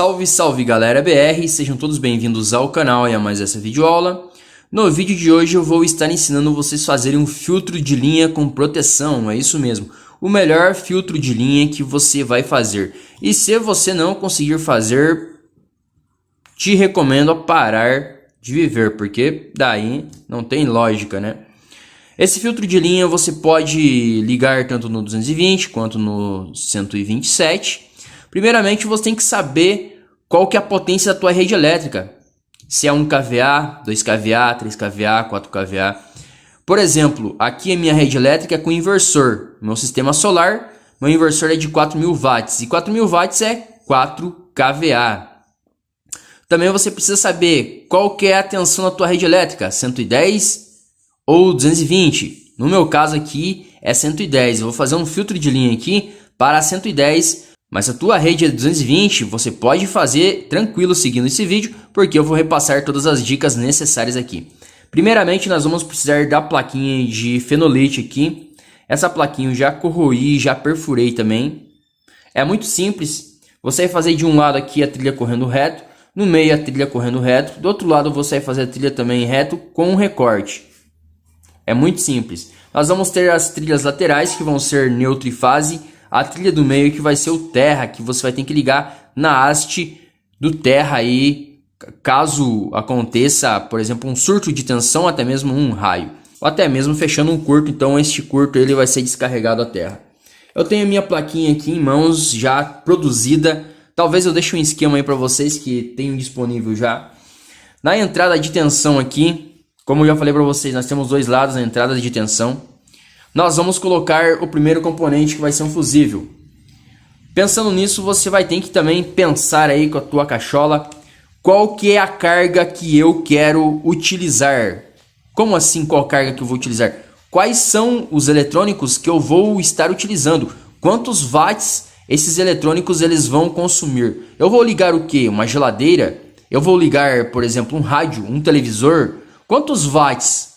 Salve, salve galera BR, sejam todos bem-vindos ao canal e a mais essa videoaula. No vídeo de hoje eu vou estar ensinando vocês a fazerem um filtro de linha com proteção, é isso mesmo. O melhor filtro de linha que você vai fazer. E se você não conseguir fazer, te recomendo a parar de viver, porque daí não tem lógica, né? Esse filtro de linha você pode ligar tanto no 220 quanto no 127. Primeiramente, você tem que saber qual que é a potência da tua rede elétrica. Se é 1 kVA, 2 kVA, 3 kVA, 4 kVA. Por exemplo, aqui a minha rede elétrica é com inversor. Meu sistema solar, meu inversor é de 4.000 watts. E 4.000 watts é 4 kVA. Também você precisa saber qual que é a tensão da tua rede elétrica. 110 ou 220. No meu caso aqui é 110. Eu vou fazer um filtro de linha aqui para 110. Mas se a tua rede é 220, você pode fazer tranquilo seguindo esse vídeo, porque eu vou repassar todas as dicas necessárias aqui. Primeiramente, nós vamos precisar da plaquinha de fenolite aqui. Essa plaquinha eu já corroí, já perfurei também. É muito simples. Você vai fazer de um lado aqui a trilha correndo reto, no meio a trilha correndo reto, do outro lado você vai fazer a trilha também reto com um recorte. É muito simples. Nós vamos ter as trilhas laterais que vão ser neutro e fase. A trilha do meio que vai ser o terra, que você vai ter que ligar na haste do terra aí, caso aconteça, por exemplo, um surto de tensão, até mesmo um raio. Ou até mesmo fechando um curto, então este curto ele vai ser descarregado à terra. Eu tenho a minha plaquinha aqui em mãos, já produzida. Talvez eu deixe um esquema aí para vocês que tenho disponível já. Na entrada de tensão aqui, como eu já falei para vocês, nós temos dois lados na entrada de tensão. Nós vamos colocar o primeiro componente, que vai ser um fusível. Pensando nisso, você vai ter que também pensar aí com a tua cachola qual que é a carga que eu quero utilizar. Como assim qual carga que eu vou utilizar? Quais são os eletrônicos que eu vou estar utilizando? Quantos watts esses eletrônicos eles vão consumir? Eu vou ligar o que? Uma geladeira? Eu vou ligar, por exemplo, um rádio, um televisor? Quantos watts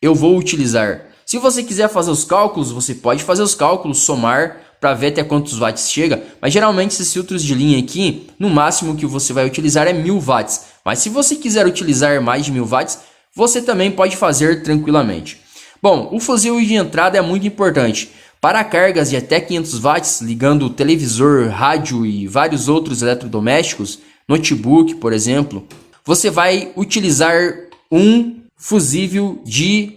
eu vou utilizar? Se você quiser fazer os cálculos, você pode fazer os cálculos, somar para ver até quantos watts chega. Mas geralmente esses filtros de linha aqui, no máximo que você vai utilizar é 1000 watts. Mas se você quiser utilizar mais de 1000 watts, você também pode fazer tranquilamente. Bom, o fusível de entrada é muito importante. Para cargas de até 500 watts, ligando televisor, rádio e vários outros eletrodomésticos, notebook, por exemplo, você vai utilizar um fusível de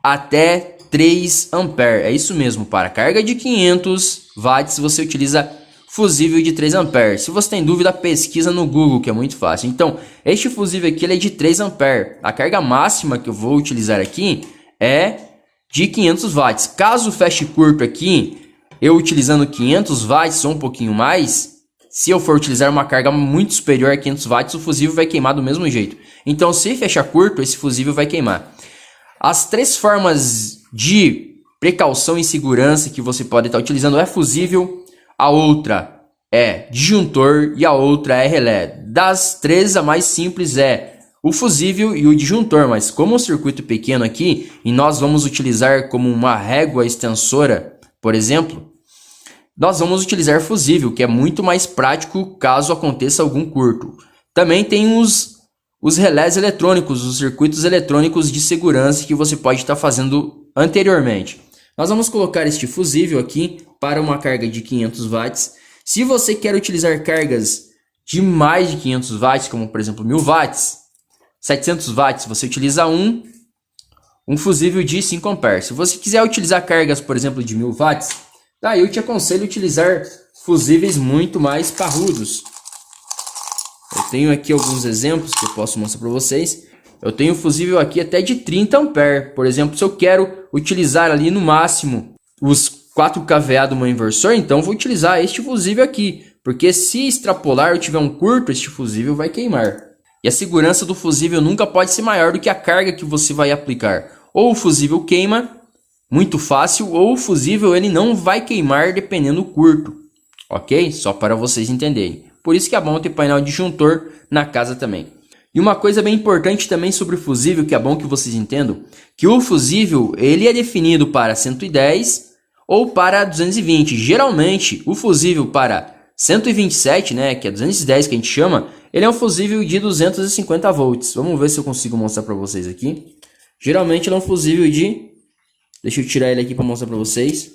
até 3 ampere. É isso mesmo, para carga de 500 watts você utiliza fusível de 3 ampere. Se você tem dúvida, pesquisa no Google, que é muito fácil. Então, este fusível aqui ele é de 3 ampere. A carga máxima que eu vou utilizar aqui é de 500 watts. Caso feche curto aqui, eu utilizando 500 watts ou um pouquinho mais, se eu for utilizar uma carga muito superior a 500 watts, o fusível vai queimar do mesmo jeito. Então, se fechar curto, esse fusível vai queimar. As 3 formas de precaução e segurança que você pode estar utilizando é fusível, a outra é disjuntor e a outra é relé. Das 3, a mais simples é o fusível e o disjuntor, mas como o circuito é pequeno aqui e nós vamos utilizar como uma régua extensora, por exemplo, nós vamos utilizar fusível, que é muito mais prático caso aconteça algum curto. Também tem os relés eletrônicos, os circuitos eletrônicos de segurança que você pode estar fazendo anteriormente. Nós vamos colocar este fusível aqui para uma carga de 500 watts. Se você quer utilizar cargas de mais de 500 watts, como por exemplo 1000 watts, 700 watts, você utiliza um fusível de 5 amperes. Se você quiser utilizar cargas, por exemplo, de 1000 watts, daí eu te aconselho a utilizar fusíveis muito mais parrudos. Eu tenho aqui alguns exemplos que eu posso mostrar para vocês. Eu tenho fusível aqui até de 30 ampere. Por exemplo, se eu quero utilizar ali no máximo os 4 kVA do meu inversor, então vou utilizar este fusível aqui. Porque se extrapolar ou tiver um curto, este fusível vai queimar. E a segurança do fusível nunca pode ser maior do que a carga que você vai aplicar. Ou o fusível queima muito fácil, ou o fusível ele não vai queimar dependendo do curto. Ok? Só para vocês entenderem. Por isso que é bom ter painel disjuntor na casa também. E uma coisa bem importante também sobre o fusível, que é bom que vocês entendam, que o fusível ele é definido para 110 ou para 220. Geralmente, o fusível para 127, né, que é 210 que a gente chama, ele é um fusível de 250 volts. Vamos ver se eu consigo mostrar para vocês aqui. Geralmente ele é um fusível de... Deixa eu tirar ele aqui para mostrar para vocês.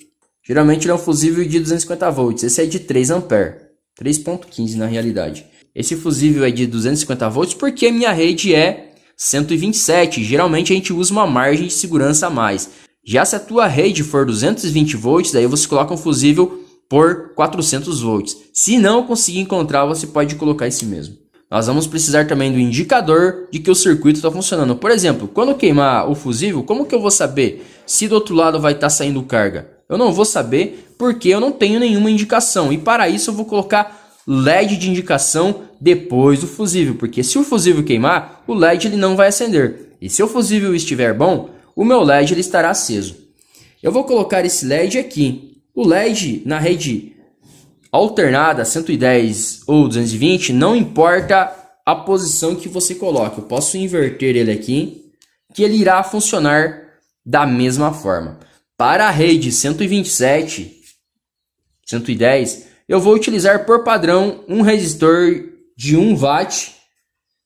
Geralmente ele é um fusível de 250 volts. Esse é de 3 ampere, 3.15 na realidade. Esse fusível é de 250 volts porque a minha rede é 127. Geralmente a gente usa uma margem de segurança a mais. Já se a tua rede for 220 volts, daí você coloca um fusível por 400 volts. Se não conseguir encontrar, você pode colocar esse mesmo. Nós vamos precisar também do indicador de que o circuito está funcionando. Por exemplo, quando queimar o fusível, como que eu vou saber se do outro lado vai estar saindo carga? Eu não vou saber porque eu não tenho nenhuma indicação. E para isso eu vou colocar LED de indicação depois do fusível. Porque se o fusível queimar, o LED ele não vai acender. E se o fusível estiver bom, o meu LED ele estará aceso. Eu vou colocar esse LED aqui. O LED na rede alternada 110 ou 220, não importa a posição que você coloque. Eu posso inverter ele aqui, que ele irá funcionar da mesma forma. Para a rede 127, 110, eu vou utilizar por padrão um resistor de 1 watt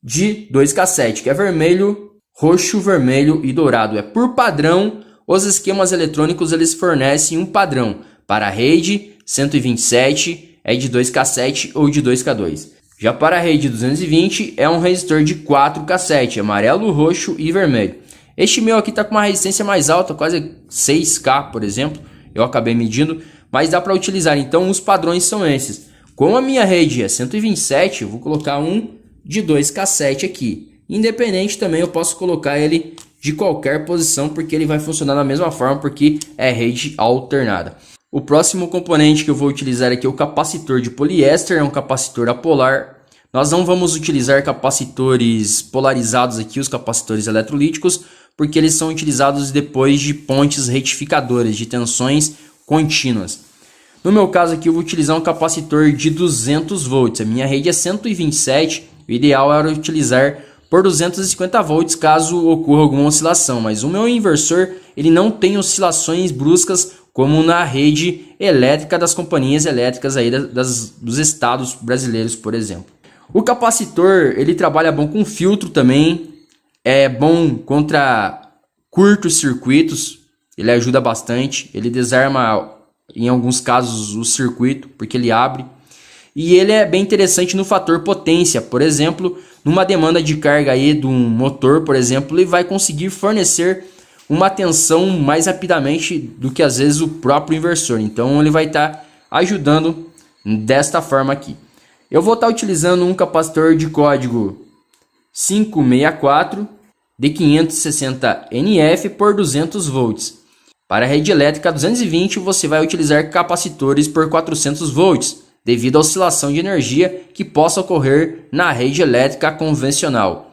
de 2K7, que é vermelho, roxo, vermelho e dourado. É por padrão, os esquemas eletrônicos eles fornecem um padrão. Para a rede 127 é de 2K7 ou de 2K2. Já para a rede 220 é um resistor de 4K7, amarelo, roxo e vermelho. Este meu aqui está com uma resistência mais alta, quase 6K, por exemplo. Eu acabei medindo, mas dá para utilizar. Então os padrões são esses. Como a minha rede é 127, eu vou colocar um de 2K7 aqui. Independente também eu posso colocar ele de qualquer posição, porque ele vai funcionar da mesma forma, porque é rede alternada. O próximo componente que eu vou utilizar aqui é o capacitor de poliéster, é um capacitor apolar. Nós não vamos utilizar capacitores polarizados aqui, os capacitores eletrolíticos, porque eles são utilizados depois de pontes retificadoras, de tensões contínuas. No meu caso aqui eu vou utilizar um capacitor de 200 volts, a minha rede é 127, o ideal era utilizar por 250 volts caso ocorra alguma oscilação, mas o meu inversor ele não tem oscilações bruscas como na rede elétrica das companhias elétricas aí dos estados brasileiros, por exemplo. O capacitor ele trabalha bom com filtro também, é bom contra curtos circuitos, ele ajuda bastante, ele desarma em alguns casos o circuito porque ele abre. E ele é bem interessante no fator potência, por exemplo, numa demanda de carga aí de um motor, por exemplo, ele vai conseguir fornecer uma tensão mais rapidamente do que às vezes o próprio inversor. Então ele vai estar ajudando desta forma aqui. Eu vou estar utilizando um capacitor de código 564 de 560 NF por 200 volts. Para a rede elétrica 220 você vai utilizar capacitores por 400 volts, devido à oscilação de energia que possa ocorrer na rede elétrica convencional.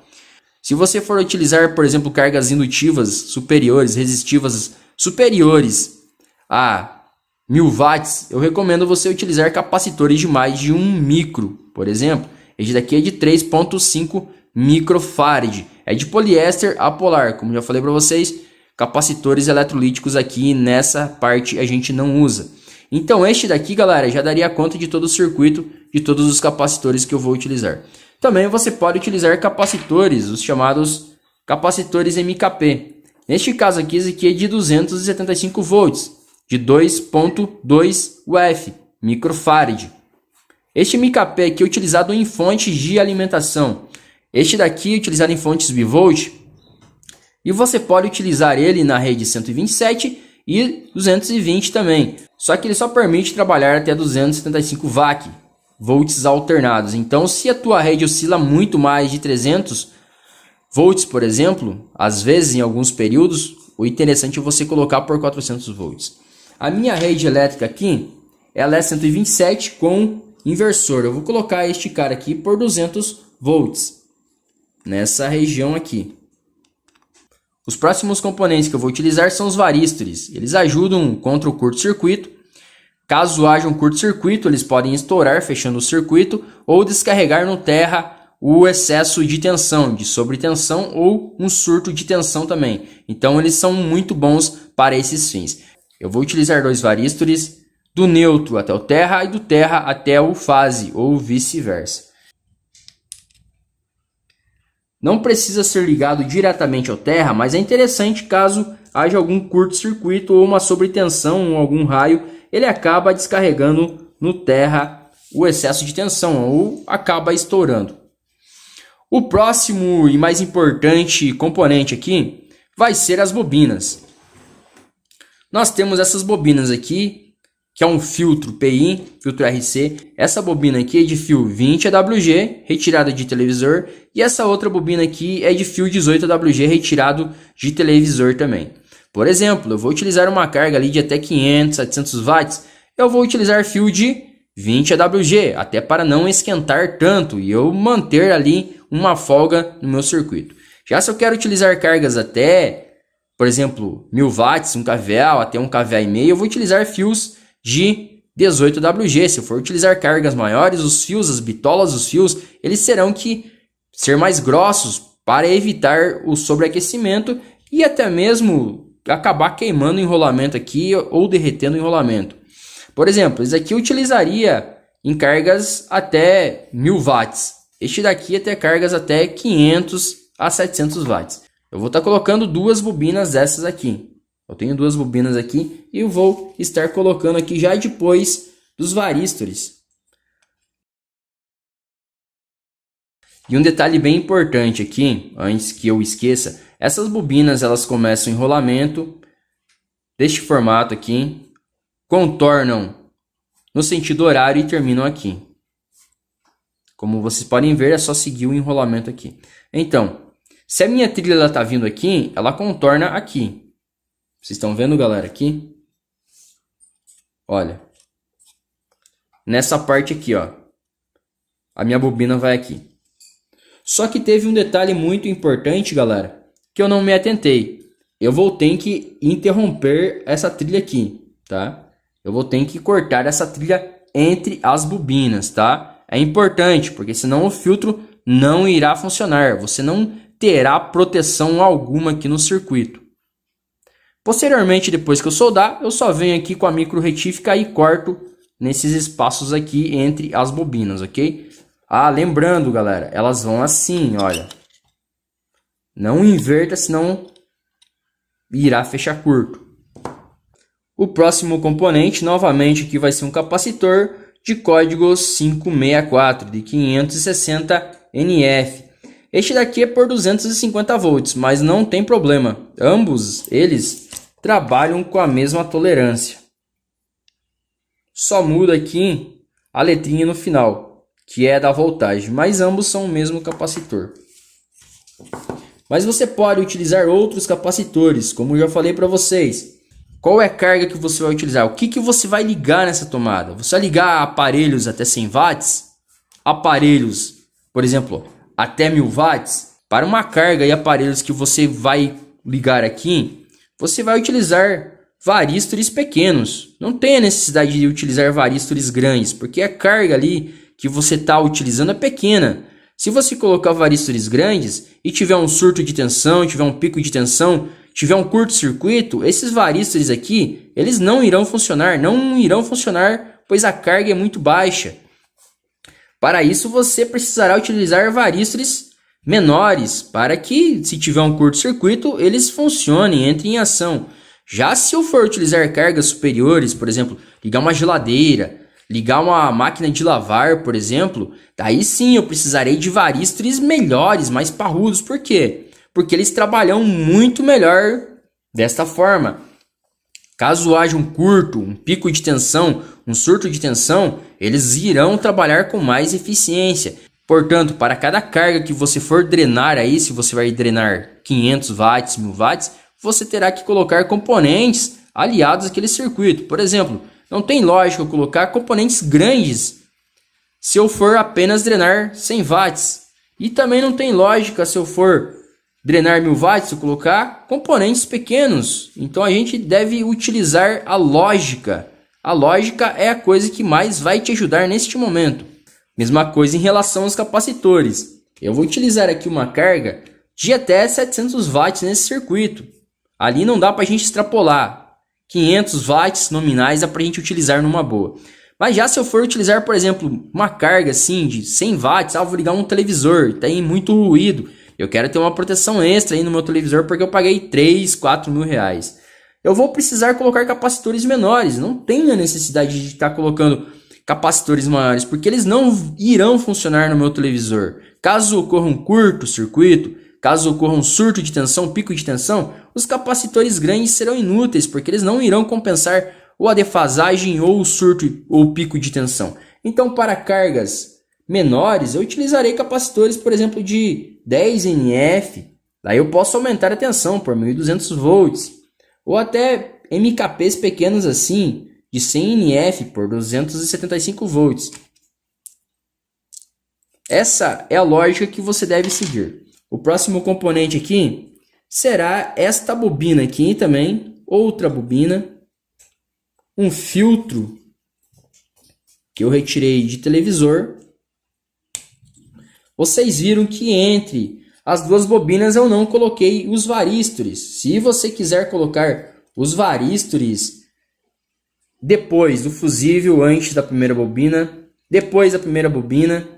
Se você for utilizar, por exemplo, cargas indutivas superiores, resistivas superiores a 1000 watts, eu recomendo você utilizar capacitores de mais de 1 micro, por exemplo. Este daqui é de 3.5 microfarad, é de poliéster apolar, como já falei para vocês, capacitores eletrolíticos aqui nessa parte a gente não usa. Então este daqui, galera, já daria conta de todo o circuito, de todos os capacitores que eu vou utilizar. Também você pode utilizar capacitores, os chamados capacitores MKP. Neste caso aqui, esse aqui é de 275 volts, de 2.2 UF, microfarad. Este MKP aqui é utilizado em fontes de alimentação. Este daqui é utilizado em fontes bivolt. E você pode utilizar ele na rede 127 e 220 também. Só que ele só permite trabalhar até 275 volts alternados. Então, se a tua rede oscila muito mais de 300 volts, por exemplo, às vezes em alguns períodos, o interessante é você colocar por 400 volts. A minha rede elétrica aqui, ela é 127 com inversor. Eu vou colocar este cara aqui por 200 volts, nessa região aqui. Os próximos componentes que eu vou utilizar são os varistores. Eles ajudam contra o curto-circuito. Caso haja um curto-circuito, eles podem estourar fechando o circuito ou descarregar no terra o excesso de tensão, de sobretensão ou um surto de tensão também. Então eles são muito bons para esses fins. Eu vou utilizar 2 varistores, do neutro até o terra e do terra até o fase, ou vice-versa. Não precisa ser ligado diretamente ao terra, mas é interessante caso haja algum curto-circuito ou uma sobretensão ou algum raio, ele acaba descarregando no terra o excesso de tensão ou acaba estourando. O próximo e mais importante componente aqui vai ser as bobinas. Nós temos essas bobinas aqui, que é um filtro PI, filtro RC. Essa bobina aqui é de fio 20 AWG, retirada de televisor. E essa outra bobina aqui é de fio 18 AWG, retirado de televisor também. Por exemplo, eu vou utilizar uma carga ali de até 500, 700 watts. Eu vou utilizar fio de 20 AWG, até para não esquentar tanto e eu manter ali uma folga no meu circuito. Já se eu quero utilizar cargas até, por exemplo, 1000 watts, 1 kVA, até 1 kVA e meio, eu vou utilizar fios de 18 WG. Se eu for utilizar cargas maiores, os fios, as bitolas dos fios, eles terão que ser mais grossos para evitar o sobreaquecimento e até mesmo acabar queimando o enrolamento aqui ou derretendo o enrolamento. Por exemplo, esse aqui eu utilizaria em cargas até 1000 watts. Este daqui até cargas até 500 a 700 watts. Eu vou estar colocando duas bobinas dessas aqui. Eu tenho duas bobinas aqui e eu vou estar colocando aqui já depois dos varistores. E um detalhe bem importante aqui, antes que eu esqueça, essas bobinas elas começam o enrolamento deste formato aqui, contornam no sentido horário e terminam aqui. Como vocês podem ver, é só seguir o enrolamento aqui. Então, se a minha trilha está vindo aqui, ela contorna aqui. Vocês estão vendo, galera, aqui? Olha. Nessa parte aqui, ó. A minha bobina vai aqui. Só que teve um detalhe muito importante, galera, que eu não me atentei. Eu vou ter que interromper essa trilha aqui, tá? Eu vou ter que cortar essa trilha entre as bobinas, tá? É importante, porque senão o filtro não irá funcionar. Você não terá proteção alguma aqui no circuito. Posteriormente, depois que eu soldar, eu só venho aqui com a micro retífica e corto nesses espaços aqui entre as bobinas, ok? Ah, lembrando, galera, elas vão assim, olha. Não inverta, senão irá fechar curto. O próximo componente, novamente, aqui vai ser um capacitor de código 564, de 560 NF. Este daqui é por 250 volts, mas não tem problema. Ambos eles trabalham com a mesma tolerância. Só muda aqui a letrinha no final, que é da voltagem, mas ambos são o mesmo capacitor. Mas você pode utilizar outros capacitores, como eu já falei para vocês. Qual é a carga que você vai utilizar? O que você vai ligar nessa tomada? Você vai ligar aparelhos até 100 watts? Aparelhos, por exemplo, até 1000 watts? Para uma carga e aparelhos que você vai ligar aqui, você vai utilizar varistores pequenos. Não tem a necessidade de utilizar varistores grandes, porque a carga ali que você está utilizando é pequena. Se você colocar varistores grandes e tiver um surto de tensão, tiver um pico de tensão, tiver um curto-circuito, esses varistores aqui, eles não irão funcionar, pois a carga é muito baixa. Para isso, você precisará utilizar varistores menores, para que, se tiver um curto-circuito, eles funcionem, entrem em ação. Já se eu for utilizar cargas superiores, por exemplo, ligar uma geladeira, ligar uma máquina de lavar, por exemplo, daí sim eu precisarei de varistores melhores, mais parrudos. Por quê? Porque eles trabalham muito melhor desta forma. Caso haja um curto, um pico de tensão, um surto de tensão, eles irão trabalhar com mais eficiência. Portanto, para cada carga que você for drenar aí, se você vai drenar 500 watts, 1000 watts, você terá que colocar componentes aliados àquele circuito. Por exemplo, não tem lógica eu colocar componentes grandes se eu for apenas drenar 100 watts. E também não tem lógica se eu for drenar 1000 watts, eu colocar componentes pequenos. Então a gente deve utilizar a lógica. A lógica é a coisa que mais vai te ajudar neste momento. Mesma coisa em relação aos capacitores. Eu vou utilizar aqui uma carga de até 700 watts nesse circuito. Ali não dá para a gente extrapolar. 500 watts nominais dá pra gente utilizar numa boa. Mas já se eu for utilizar, por exemplo, uma carga assim de 100 watts, vou ligar um televisor, tem muito ruído. Eu quero ter uma proteção extra aí no meu televisor porque eu paguei 3, 4 mil reais. Eu vou precisar colocar capacitores menores. Não tem a necessidade de estar colocando capacitores maiores, porque eles não irão funcionar no meu televisor. Caso ocorra um curto-circuito, caso ocorra um surto de tensão, pico de tensão, os capacitores grandes serão inúteis, porque eles não irão compensar ou a defasagem ou o surto ou o pico de tensão. Então, para cargas menores, eu utilizarei capacitores, por exemplo, de 10 nF. Daí eu posso aumentar a tensão por 1200 volts. Ou até MKPs pequenos assim, de 100 nF por 275 volts. Essa é a lógica que você deve seguir. O próximo componente aqui será esta bobina aqui também, outra bobina, um filtro que eu retirei de televisor. Vocês viram que entre as duas bobinas eu não coloquei os varistores. Se você quiser colocar os varistores depois do fusível, antes da primeira bobina, depois da primeira bobina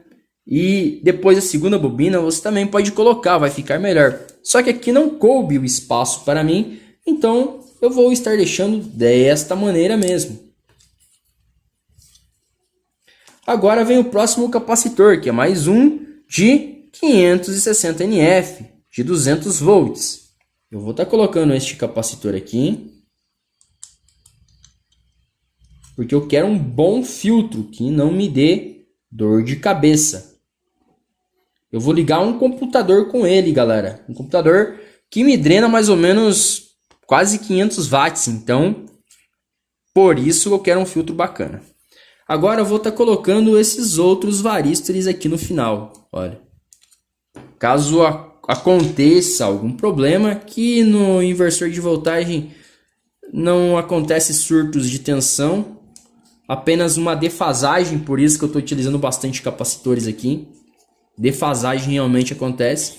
e depois da segunda bobina, você também pode colocar, vai ficar melhor. Só que aqui não coube o espaço para mim, então eu vou estar deixando desta maneira mesmo. Agora vem o próximo capacitor, que é mais um de 560 nF, de 200 volts. Eu vou estar colocando este capacitor aqui, porque eu quero um bom filtro que não me dê dor de cabeça. Eu vou ligar um computador com ele, galera. Um computador que me drena mais ou menos quase 500 watts. Então, por isso eu quero um filtro bacana. Agora eu vou estar colocando esses outros varistores aqui no final. Olha. Caso aconteça algum problema, que no inversor de voltagem não acontece surtos de tensão, apenas uma defasagem, por isso que eu estou utilizando bastante capacitores aqui. Defasagem realmente acontece,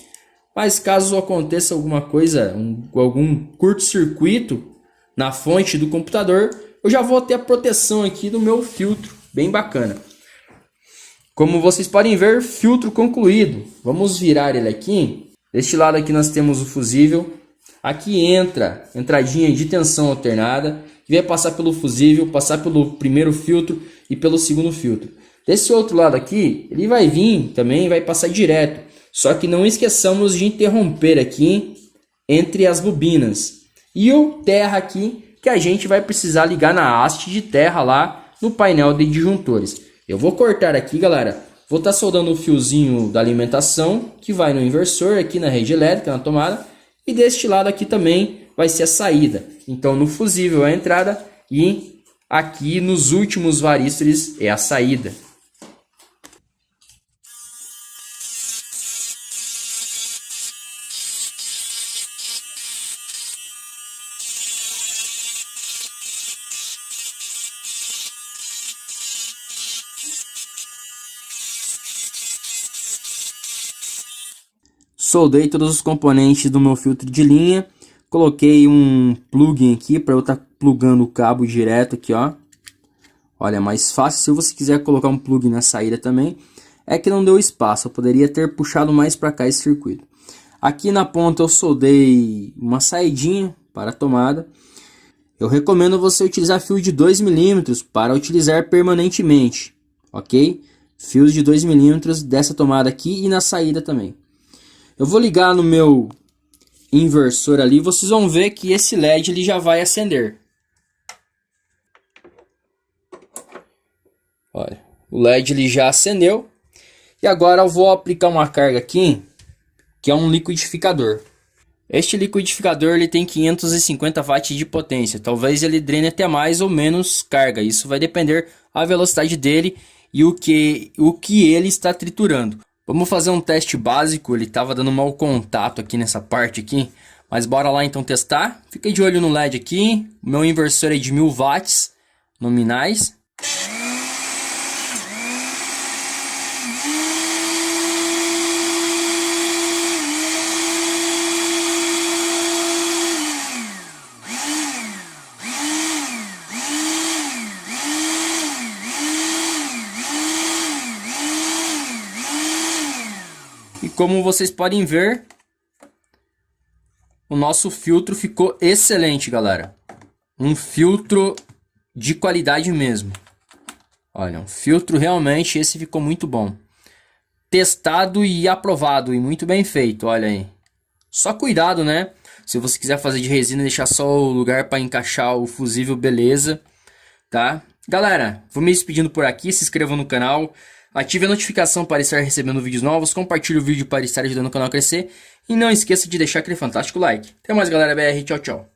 mas caso aconteça alguma coisa, algum curto-circuito na fonte do computador, eu já vou ter a proteção aqui do meu filtro, bem bacana. Como vocês podem ver, filtro concluído. Vamos virar ele aqui. Deste lado aqui nós temos o fusível. Aqui entra entradinha de tensão alternada, que vai passar pelo fusível, passar pelo primeiro filtro e pelo segundo filtro. Desse outro lado aqui, ele vai vir também, vai passar direto. Só que não esqueçamos de interromper aqui entre as bobinas. E o terra aqui, que a gente vai precisar ligar na haste de terra lá no painel de disjuntores. Eu vou cortar aqui, galera. Vou estar soldando o fiozinho da alimentação, que vai no inversor, aqui na rede elétrica, na tomada. E deste lado aqui também vai ser a saída. Então no fusível é a entrada e aqui nos últimos varistores é a saída. Soldei todos os componentes do meu filtro de linha. Coloquei um plugin aqui para eu estar plugando o cabo direto aqui, ó. Olha, mais fácil se você quiser colocar um plugin na saída também. É que não deu espaço, eu poderia ter puxado mais para cá esse circuito. Aqui na ponta eu soldei uma saidinha para a tomada. Eu recomendo você utilizar fio de 2 mm para utilizar permanentemente, ok? Fios de 2 mm dessa tomada aqui e na saída também. Eu vou ligar no meu inversor ali, vocês vão ver que esse LED ele já vai acender. Olha, o LED ele já acendeu. E agora eu vou aplicar uma carga aqui, que é um liquidificador. Este liquidificador ele tem 550 watts de potência. Talvez ele drene até mais ou menos carga. Isso vai depender da velocidade dele e o que ele está triturando. Vamos fazer um teste básico. Ele estava dando mau contato aqui nessa parte aqui. Mas bora lá então testar. Fica de olho no LED aqui. O meu inversor é de 1000 watts nominais. E como vocês podem ver, o nosso filtro ficou excelente, galera. Um filtro de qualidade mesmo. Olha, um filtro realmente, esse ficou muito bom. Testado e aprovado e muito bem feito, olha aí. Só cuidado, né? Se você quiser fazer de resina, deixar só o lugar para encaixar o fusível, beleza, tá? Galera, vou me despedindo por aqui, se inscrevam no canal, ative a notificação para estar recebendo vídeos novos, compartilhe o vídeo para estar ajudando o canal a crescer e não esqueça de deixar aquele fantástico like. Até mais, galera BR, tchau, tchau.